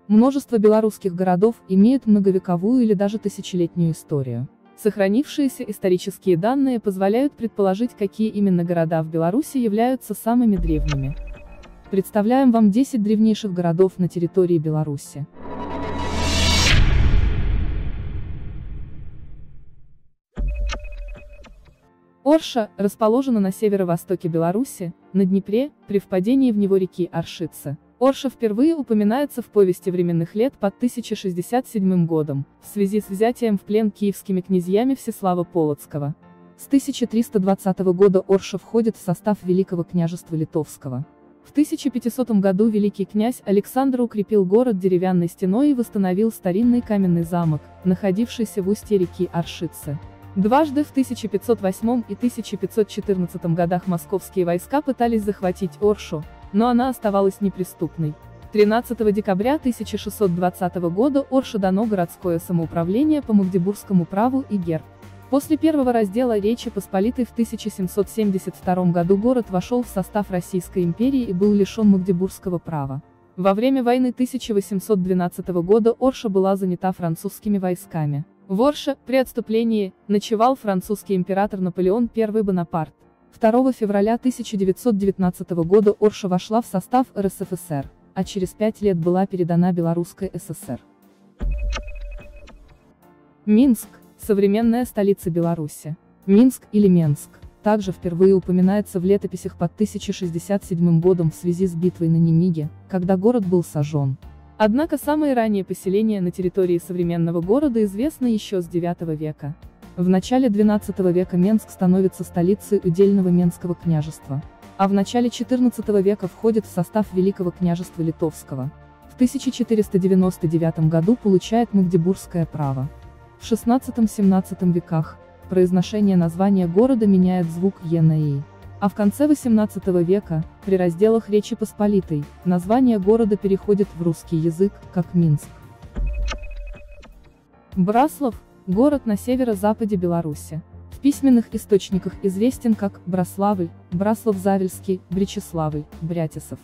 Множество белорусских городов имеют многовековую или даже тысячелетнюю историю. Сохранившиеся исторические данные позволяют предположить, какие именно города в Беларуси являются самыми древними. Представляем вам 10 древнейших городов на территории Беларуси. Орша расположена на северо-востоке Беларуси, на Днепре, при впадении в него реки Оршица. Орша впервые упоминается в повести временных лет под 1067 годом, в связи с взятием в плен киевскими князьями Всеслава Полоцкого. С 1320 года Орша входит в состав Великого княжества Литовского. В 1500 году великий князь Александр укрепил город деревянной стеной и восстановил старинный каменный замок, находившийся в устье реки Оршицы. Дважды в 1508 и 1514 годах московские войска пытались захватить Оршу, но она оставалась неприступной. 13 декабря 1620 года Орше дано городское самоуправление по Магдебургскому праву и герб. После первого раздела Речи Посполитой в 1772 году город вошел в состав Российской империи и был лишен Магдебургского права. Во время войны 1812 года Орша была занята французскими войсками. В Орше, при отступлении, ночевал французский император Наполеон I Бонапарт. 2 февраля 1919 года Орша вошла в состав РСФСР, а через 5 лет была передана Белорусской ССР. Минск – современная столица Беларуси. Минск или Менск также впервые упоминается в летописях под 1067 годом в связи с битвой на Немиге, когда город был сожжен. Однако самые ранние поселения на территории современного города известны еще с IX века. В начале XII века Менск становится столицей удельного Менского княжества, а в начале XIV века входит в состав Великого княжества Литовского. В 1499 году получает Магдебургское право. В XVI-XVII веках произношение названия города меняет звук «е» на «и». А в конце XVIII века, при разделах Речи Посполитой, название города переходит в русский язык, как Минск. Браслав – город на северо-западе Беларуси. В письменных источниках известен как Браславль, Браслав-Завельский, Бречеславль, Брятисов.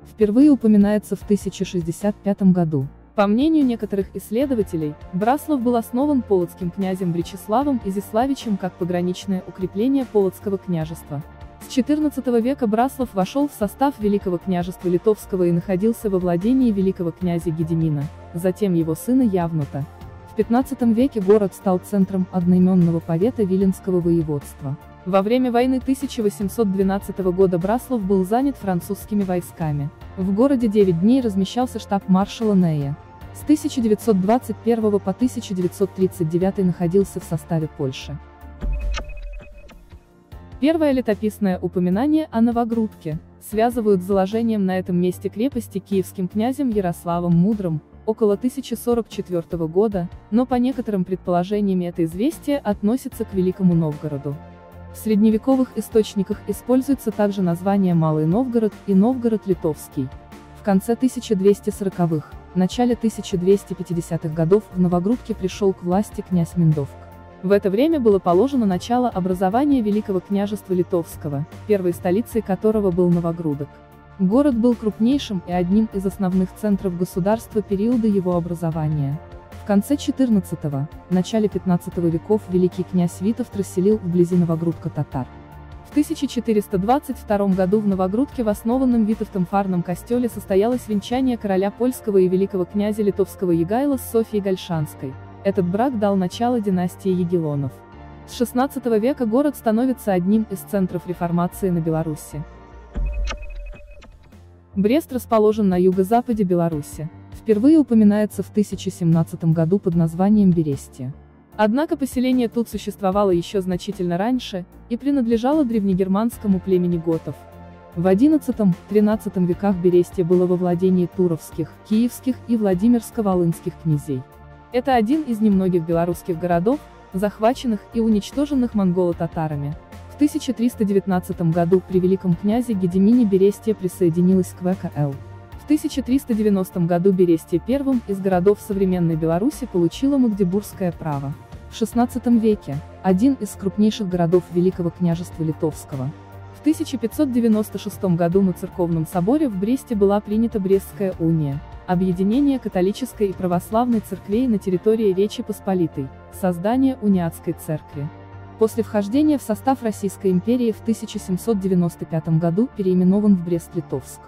Впервые упоминается в 1065 году. По мнению некоторых исследователей, Браслав был основан полоцким князем Бречеславом Изяславичем как пограничное укрепление Полоцкого княжества. С XIV века Браслав вошел в состав Великого княжества Литовского и находился во владении великого князя Гедемина, затем его сына Явнута. В XV веке город стал центром одноименного повета Виленского воеводства. Во время войны 1812 года Браслав был занят французскими войсками. В городе 9 дней размещался штаб маршала Нея. С 1921 по 1939 находился в составе Польши. Первое летописное упоминание о Новогрудке связывают с заложением на этом месте крепости киевским князем Ярославом Мудрым, около 1044 года, но по некоторым предположениям это известие относится к Великому Новгороду. В средневековых источниках используется также название Малый Новгород и Новгород-Литовский. В конце 1240-х, начале 1250-х годов в Новогрудке пришел к власти князь Миндовк. В это время было положено начало образования Великого княжества Литовского, первой столицей которого был Новогрудок. Город был крупнейшим и одним из основных центров государства периода его образования. В конце XIV – начале XV веков великий князь Витовт расселил вблизи Новогрудка татар. В 1422 году в Новогрудке в основанном Витовтом Фарном костеле состоялось венчание короля польского и великого князя литовского Егайла с Софьей Гальшанской. Этот брак дал начало династии Ягеллонов. С XVI века город становится одним из центров реформации на Беларуси. Брест расположен на юго-западе Беларуси. Впервые упоминается в 1017 году под названием Берестия. Однако поселение тут существовало еще значительно раньше, и принадлежало древнегерманскому племени готов. В XI-XIII веках Берестия было во владении туровских, киевских и Владимирско-волынских князей. Это один из немногих белорусских городов, захваченных и уничтоженных монголо-татарами. В 1319 году при великом князе Гедемине Берестия присоединилась к ВКЛ. В 1390 году Берестия первым из городов современной Беларуси получила Магдебургское право. В XVI веке – один из крупнейших городов Великого княжества Литовского. В 1596 году на церковном соборе в Бресте была принята Брестская уния. объединение католической и православной церквей на территории Речи Посполитой, создание униатской церкви. После вхождения в состав Российской империи в 1795 году переименован в Брест-Литовск.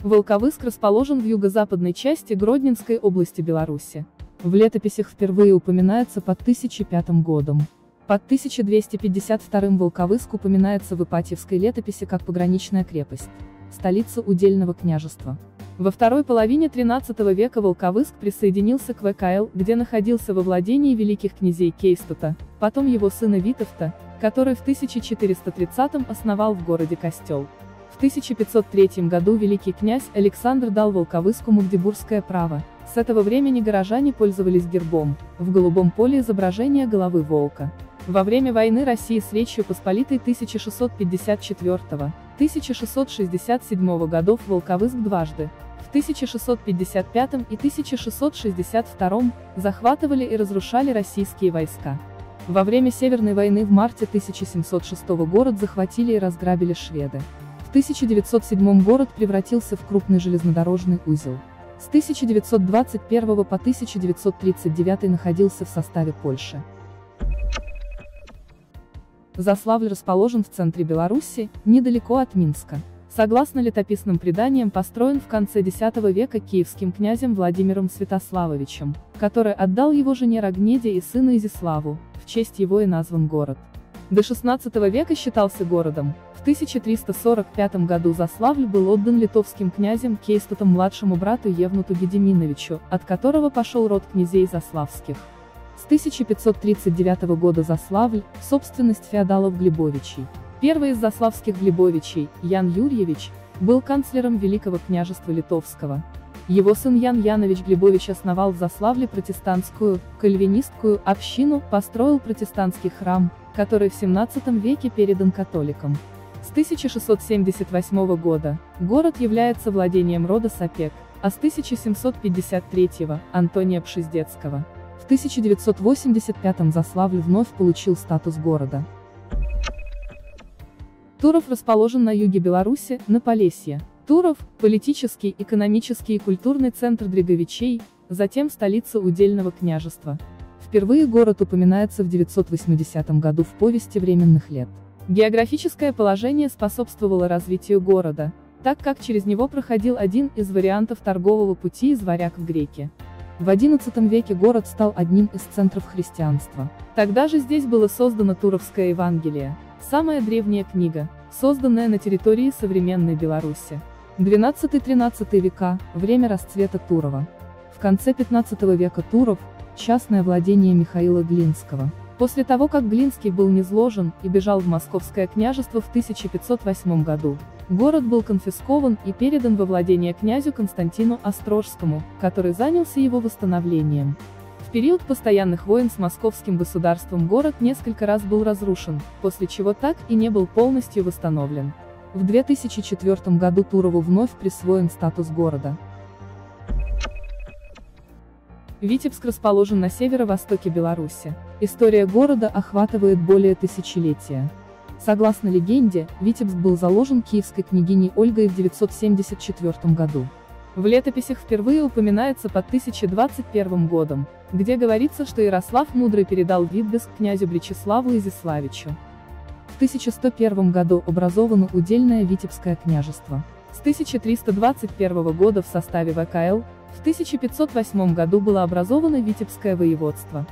Волковыск расположен в юго-западной части Гродненской области Беларуси. В летописях впервые упоминается под 1005 годом. Под 1252 Волковыск упоминается в Ипатьевской летописи как пограничная крепость, столица удельного княжества. Во второй половине XIII века Волковыск присоединился к ВКЛ, где находился во владении великих князей Кейстута, потом его сына Витовта, который в 1430 основал в городе костел. В 1503 году великий князь Александр дал Волковыску магдебургское право. С этого времени горожане пользовались гербом, в голубом поле изображение головы волка. Во время войны России с Речью Посполитой 1654-1667 годов Волковыск дважды, в 1655 и 1662, захватывали и разрушали российские войска. Во время Северной войны в марте 1706 город захватили и разграбили шведы. В 1907 город превратился в крупный железнодорожный узел. С 1921 по 1939 находился в составе Польши. Заславль расположен в центре Беларуси, недалеко от Минска. Согласно летописным преданиям, построен в конце X века киевским князем Владимиром Святославовичем, который отдал его жене Рогнеде и сыну Изяславу, в честь его и назван город. До XVI века считался городом. В 1345 году Заславль был отдан литовским князем Кейстутом младшему брату Евнуту Гедеминовичу, от которого пошел род князей Заславских. С 1539 года Заславль – собственность феодалов Глебовичей. Первый из заславских Глебовичей, Ян Юрьевич, был канцлером Великого княжества Литовского. Его сын Ян Янович Глебович основал в Заславле протестантскую, кальвинистскую общину, построил протестантский храм, который в XVII веке передан католикам. С 1678 года город является владением рода Сапег, а с 1753 – Антония Пшиздецкого. В 1985 Заславль вновь получил статус города. Туров расположен на юге Беларуси, на Полесье. Туров – политический, экономический и культурный центр Дреговичей, затем столица удельного княжества. Впервые город упоминается в 980 году в повести временных лет. Географическое положение способствовало развитию города, так как через него проходил один из вариантов торгового пути из Варяг в Греки. В XI веке город стал одним из центров христианства. Тогда же здесь было создано Туровское Евангелие, самая древняя книга, созданная на территории современной Беларуси. XII-XIII века – время расцвета Турова. В конце XV века Туров – частное владение Михаила Глинского. После того, как Глинский был низвержен и бежал в Московское княжество в 1508 году, город был конфискован и передан во владение князю Константину Острожскому, который занялся его восстановлением. В период постоянных войн с московским государством город несколько раз был разрушен, после чего так и не был полностью восстановлен. В 2004 году Турову вновь присвоен статус города. Витебск расположен на северо-востоке Беларуси. История города охватывает более тысячелетия. Согласно легенде, Витебск был заложен киевской княгиней Ольгой в 974 году. В летописях впервые упоминается под 1021 годом, где говорится, что Ярослав Мудрый передал Витебск князю Бречеславу Изяславичу. В 1101 году образовано удельное Витебское княжество. С 1321 года в составе ВКЛ, в 1508 году было образовано Витебское воеводство.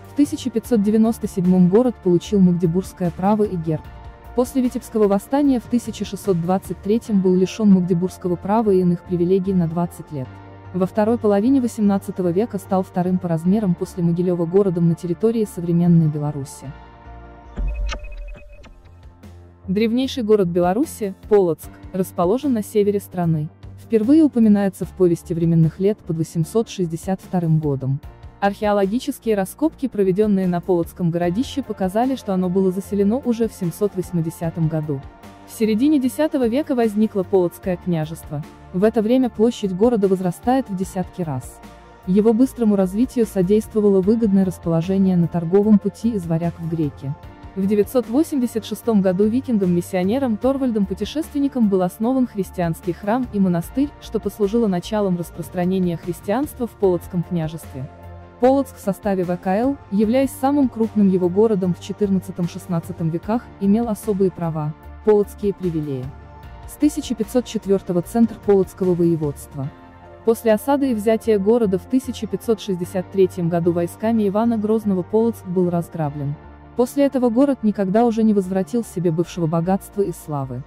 В 1597 город получил магдебургское право и герб. После Витебского восстания в 1623 был лишен магдебургского права и иных привилегий на 20 лет. Во второй половине XVIII века стал вторым по размерам после Могилева городом на территории современной Беларуси. Древнейший город Беларуси, Полоцк, расположен на севере страны. Впервые упоминается в повести временных лет под 862 годом. Археологические раскопки, проведенные на Полоцком городище, показали, что оно было заселено уже в 780 году. В середине X века возникло Полоцкое княжество. В это время площадь города возрастает в десятки раз. Его быстрому развитию содействовало выгодное расположение на торговом пути из Варяг в Греки. В 986 году викингом-миссионером Торвальдом Путешественником был основан христианский храм и монастырь, что послужило началом распространения христианства в Полоцком княжестве. Полоцк в составе ВКЛ, являясь самым крупным его городом в XIV-XVI веках, имел особые права – полоцкие привилеи. С 1504 центр Полоцкого воеводства. После осады и взятия города в 1563 году войсками Ивана Грозного Полоцк был разграблен. После этого город никогда уже не возвратил себе бывшего богатства и славы.